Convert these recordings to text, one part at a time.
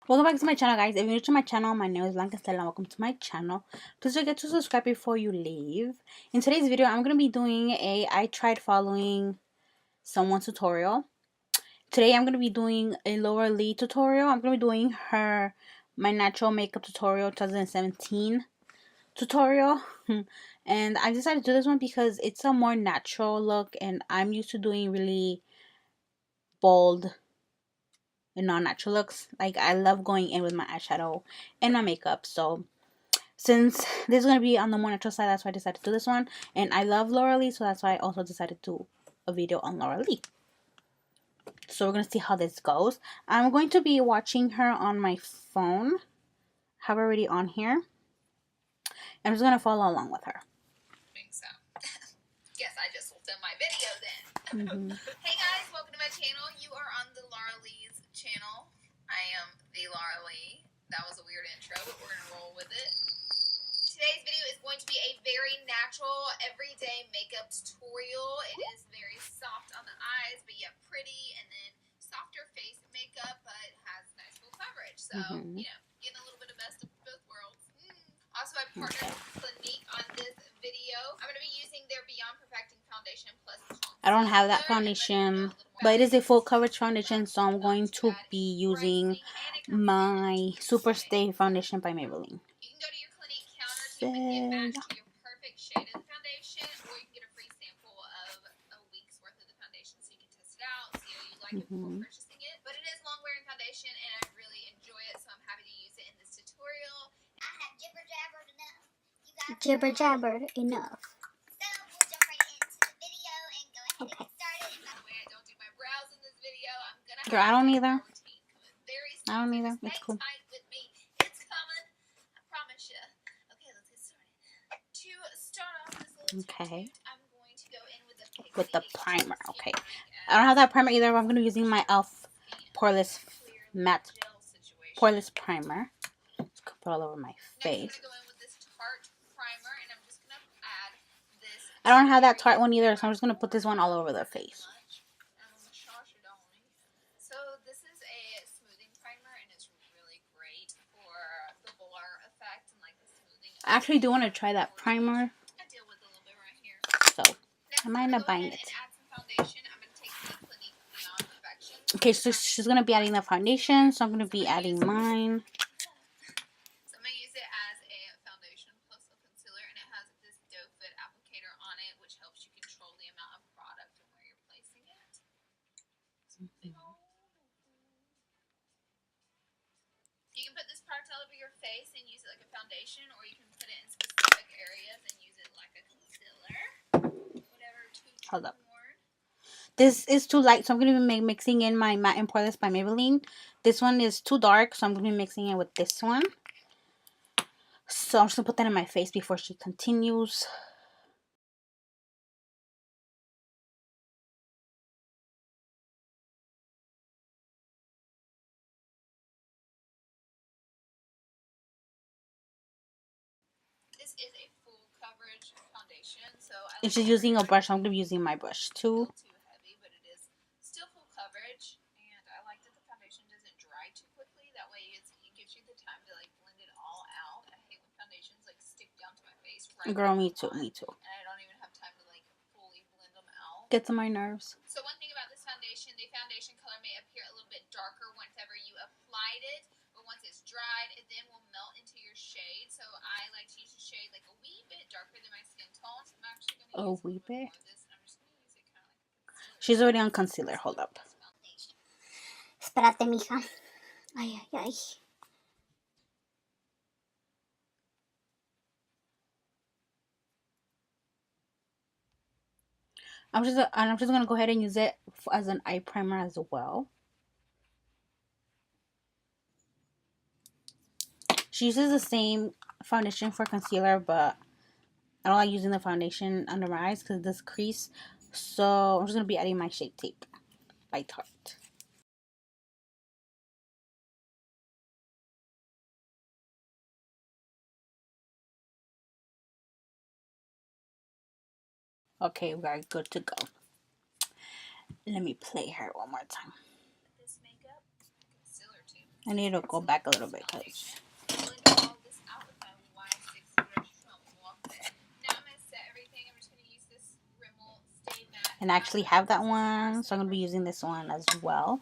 Welcome back to my channel, guys. If you're new to my channel, my name is BlancaEstelaBeauty and welcome to my channel. Please don't forget to subscribe before you leave. In today's video, I'm going to be doing I tried following someone's tutorial. Today, I'm going to be doing a Laura Lee tutorial. I'm going to be doing my natural makeup tutorial 2017 tutorial. And I decided to do this one because it's a more natural look and I'm used to doing really bold and non-natural looks. Like, I love going in with my eyeshadow and my makeup. So since this is going to be on the more natural side, that's why I decided to do this one. And I love Laura Lee, so that's why I also decided to do a video on Laura Lee. So we're going to see how this goes. I'm going to be watching her on my phone. Have her already on here. I'm just going to follow along with her. So, guess I just will film my video then. Hey guys, welcome to my channel. You are on the Laura Lee's channel. I am the Laura Lee. That was a weird intro, but we're going to roll with it. Today's video is going to be a very natural, everyday makeup tutorial. It is very soft on the eyes, but yet pretty, and then softer face makeup, but has nice full coverage. So, you know, getting a little bit of best of both worlds. Also, I partnered with Clinique on this video. I'm going to be using their Beyond Perfecting Foundation Plus. I don't have that foundation, but it is a full coverage foundation, so I'm going to be using my Super Stay foundation by Maybelline. You can go to your Clinique counter to get matched to your perfect shade of the foundation, or you can get a free sample of a week's worth of the foundation so you can test it out, see how you like it before purchasing it. But it is long-wearing foundation, and I really enjoy it, so I'm happy to use it in this tutorial. I have jibber-jabbered enough. Jibber-jabbered enough. So we'll jump right into the video and go ahead and get started. And by the way, I don't do my brows in this video. I'm gonna have Girl, I don't either. Very I don't either. It's cool. tight with me. It's coming. I promise you. Okay, let's get started. To start off this little Okay. I'm going to go in With the primer. Okay. I don't have that primer either. I'm going to be using my e.l.f. Poreless Matte Poreless Primer. Just put all over my face. I don't have that Tarte one either, so I'm just going to put this one all over the face. So this is a smoothing primer, and it's really great for the blur effect and like the smoothing. I actually do want to try that primer, I deal with a little bit right here. so I might end up buying it. Add some foundation. I'm going to take the Clinique Beyond Perfection. Okay, so she's going to be adding the foundation, so I'm going to be adding mine. So I'm going to use it as a foundation plus a concealer, and it has this doe foot applicator on it, which helps you control the amount of product and where you're placing it. You can put this product all over your face and use it like a foundation, or you can put it in specific areas and use it like a concealer. Whatever to Hold up. This is too light, so I'm going to be mixing in my Matte and Poreless by Maybelline. This one is too dark, so I'm going to be mixing it with this one. So I'm just going to put that in my face before she continues. This is a full coverage foundation, so If she's using a brush, I'm going to be using my brush too. Too heavy, but it is still full coverage, and I like that the foundation doesn't dry too quickly. That way, it gives you the time to like blend it all out. I hate when foundations like stick down to my face. Right. Girl, me too, me too. And I don't even have time to like fully blend them out. Gets on my nerves. So one thing about this foundation, the foundation color may appear a little bit darker whenever you applied it, but once it's dried, it then will melt into your shade. So I like to use a shade like a wee bit darker than my skin tone. So I'm actually going to use a wee bit. more of this, and I'm just going to use it kind of like a concealer. She's already on concealer. Hold up. Espérate, mija. Ay, ay, ay. I'm just gonna go ahead and use it as an eye primer as well. She uses the same foundation for concealer, but I don't like using the foundation under my eyes because of this crease. So I'm just gonna be adding my Shape Tape by Tarte. Okay, we are good to go. Let me play her one more time. This makeup, concealer too. I need to go back a little bit because and I actually have that one, so I'm gonna be using this one as well.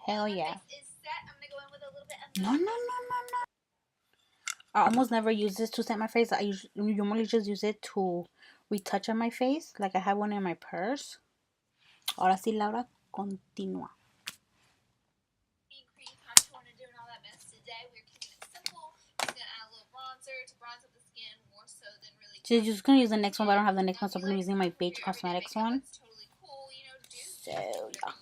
Hell yeah. No, no, no, no, no. I almost never use this to set my face. I normally just use it to retouch on my face. Like I have one in my purse. Ahora sí, Laura, continúa. So you're just gonna use the next one, but I don't have the next one, so I'm gonna be using my Beige Cosmetics one. So yeah.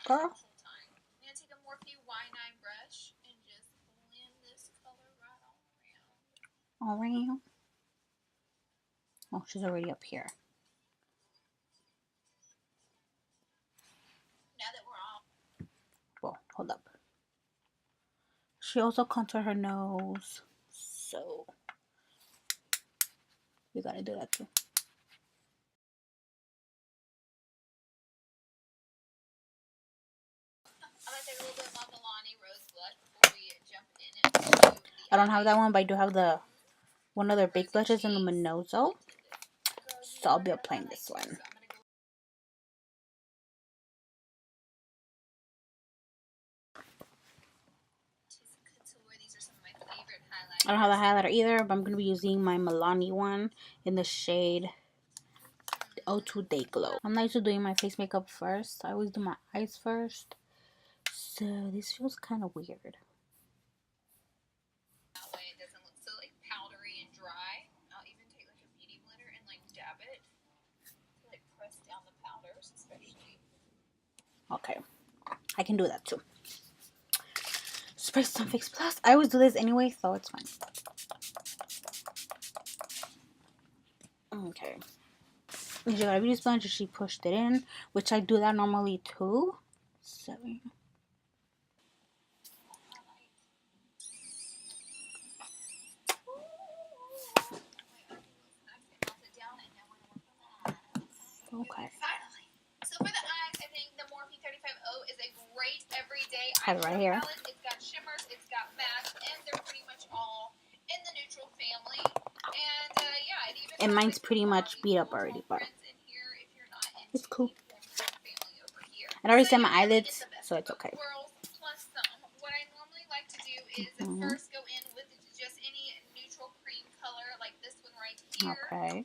Girl. I'm gonna take a Morphe Y9 brush and just blend this color right all around. Oh, she's already up here. Now that we're all. Well, hold up. She also contoured her nose, so you gotta do that too. I don't have that one, but I do have the one of their big blushes in Luminoso, so I'll be applying this one. I don't have a highlighter either, but I'm going to be using my Milani one in the shade 02 Day Glow. I'm not used to doing my face makeup first. I always do my eyes first, so this feels kind of weird. That way it doesn't look so like powdery and dry. I'll even take like a beauty blender and like dab it to like press down the powders, especially. Okay, I can do that too. Spray some Fix Plus. I always do this anyway, so it's fine. Okay. She got a beauty sponge and she pushed it in, which I do that normally too. So okay. So for the eyes, I think the Morphe 35O is a great everyday eyeshadow right here. Palette. It's got shimmers, it's got mattes, and they're pretty much all in the neutral family. And yeah, it even and mine's pretty much beat up already, but it's cool. I already set my eyelids, so it's okay. What I normally like to do is first go in with just any neutral cream color, like this one right here. Okay.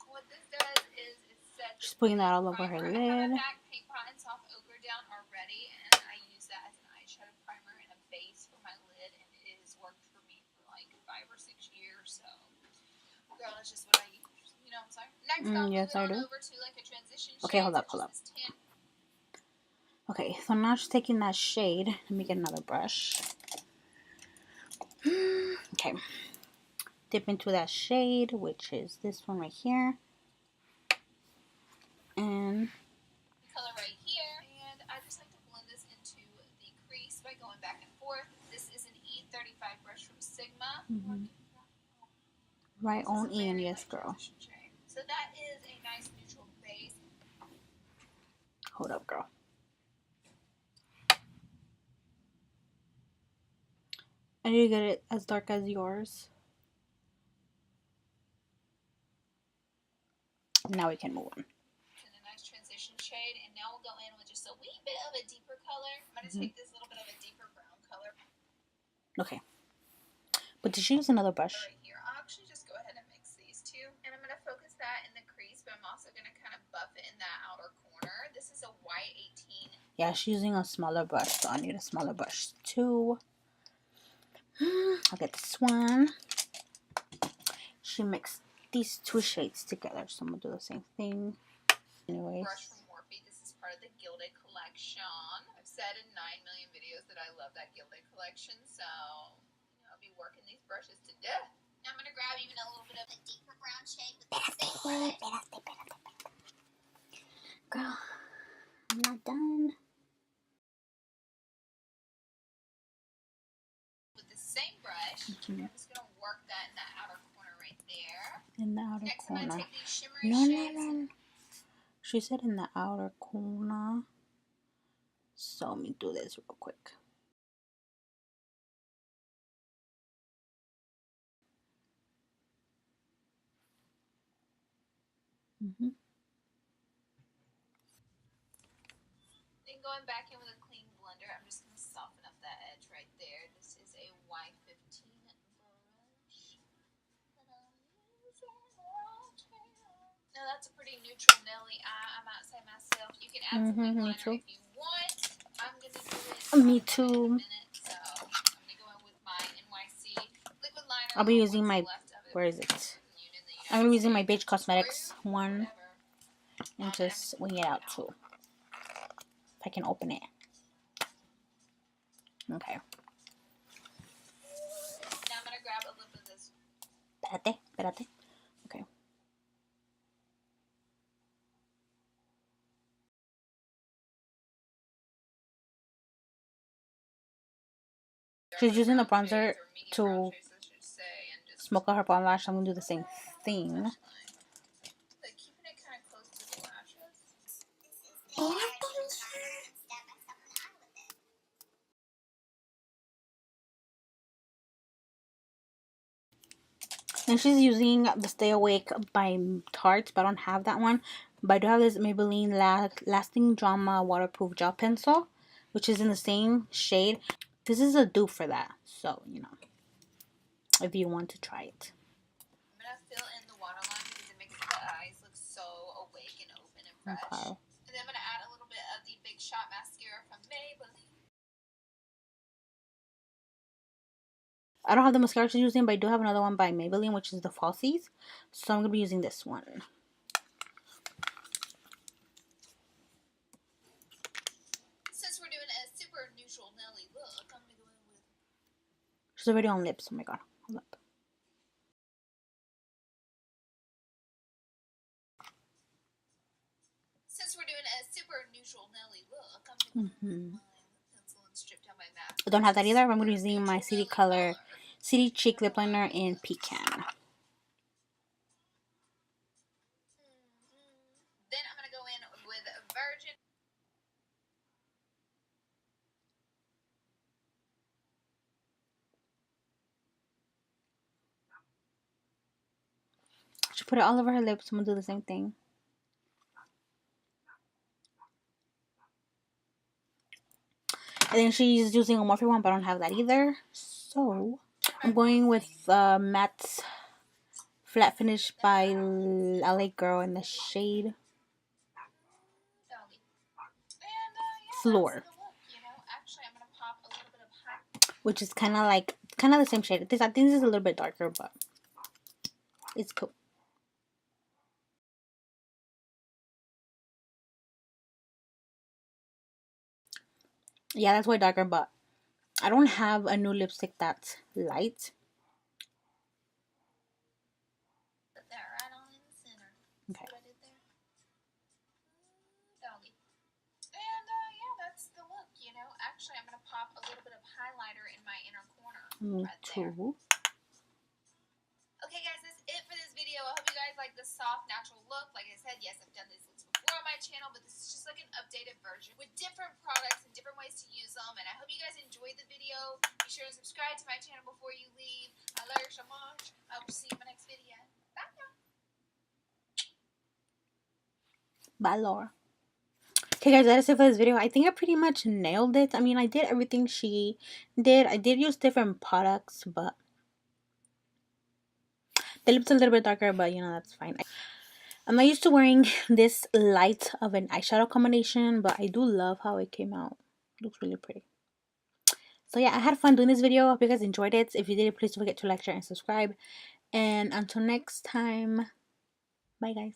What this does is it sets. She's putting that all over her lid. I have a MAC paint pot and soft ochre down already, and I use that as an eyeshadow primer and a base for my lid, and it has worked for me for like 5 or 6 years. So, girl, it's just what I use. You know what I'm saying? Next, I'll move it on over to like a transition shade. Okay, hold up, hold up. Okay, so now she's taking that shade. Let me get another brush. Okay. Dip into that shade, which is this one right here. And color right here. And I just like to blend this into the crease by going back and forth. This is an E35 brush from Sigma. Right on in, yes, girl. So that is a nice neutral base. Hold up, girl. I need to get it as dark as yours. Now we can move on. In a nice transition shade, and now we'll go in with just a wee bit of a deeper color. I'm going to take this little bit of a deeper brown color. Okay. But did she use another brush? Right here. I'll actually just go ahead and mix these two. And I'm going to focus that in the crease, but I'm also going to kind of buff it in that outer corner. This is a Y18. Yeah, she's using a smaller brush, so I need a smaller brush too. I'll get this one. She mixed these two shades together, so I'm going to do the same thing. Anyways. Brush from Morphe. This is part of the Gilded collection. I've said in 9 million videos that I love that Gilded collection, so I'll be working these brushes to death. Now I'm going to grab even a little bit of a deeper brown shade with the same brush. Girl, I'm not done. With the same brush, I'm just going to work that in that outer corner In the outer Next, I'm corner. going to take these shimmery No, shades. no. She said in the outer corner. So let me do this real quick. Then going back in with a clean blender, I'm just going to soften up that edge right there. This is a Y15 brush. Now that's a pretty neutral Nelly eye, I might say myself. You can add some lip liner if you want. I'm going to do it Me too. in a minute. So I'm going to go in with my NYC liquid liner. I'll be using my, where is it? I'm going to be using my AZEREDO Cosmetics one and just wing it out too. If I can open it. Okay. Now I'm going to grab a little bit of this. Espérate. Okay. She's using the bronzer to smoke out her bottom lash. I'm going to do the same thing. And she's using the Stay Awake by Tarte, but I don't have that one. But I do have this Maybelline Lasting Drama Waterproof Gel Pencil, which is in the same shade. This is a dupe for that, so, you know, if you want to try it. I'm going to fill in the waterline because it makes the eyes look so awake and open and fresh. Okay. And then I'm going to add a little bit of the Big Shot Mascara from Maybelline. I don't have the mascara she's using, but I do have another one by Maybelline, which is the Falsies. So I'm going to be using this one. Since we're doing a super neutral Nelly look, I'm going to go in with... She's already on lips. Oh my god. Hold up. Since we're doing a super neutral Nelly look, I'm going to go in with my pencil and strip down my mask. I don't have that either. I'm going to be using my City Cheek Lip Liner in Pecan. Then I'm going to go in with Virgin. She put it all over her lips. I'm going to do the same thing. And then she's using a Morphe one, but I don't have that either. So I'm going with Matte Flat Finish by LA Girl in the shade Floor, which is kind of the same shade. I think this is a little bit darker, but it's cool. Yeah, that's way darker, but I don't have a new lipstick that's light. Okay. Actually, I'm going to pop a little bit of highlighter in my inner corner. Me too. Okay, guys, that's it for this video. I hope you guys like the soft, natural look. Like I said, yes, I've done these looks before on my channel, but this is just like an updated version with different products and different ways to use them. And I hope you guys enjoyed the video. Be sure to subscribe to my channel before you leave. I love you so much. I will see you in my next video. Bye, y'all. Bye, Laura. Okay, guys, that is it for this video. I think I pretty much nailed it. I mean, I did everything she did. I did use different products, but the lips a little bit darker, but you know, that's fine. I'm not used to wearing this light of an eyeshadow combination, but I do love how it came out. It looks really pretty. So yeah, I had fun doing this video. I hope you guys enjoyed it. If you did, please don't forget to like, share, and subscribe. And until next time, bye guys.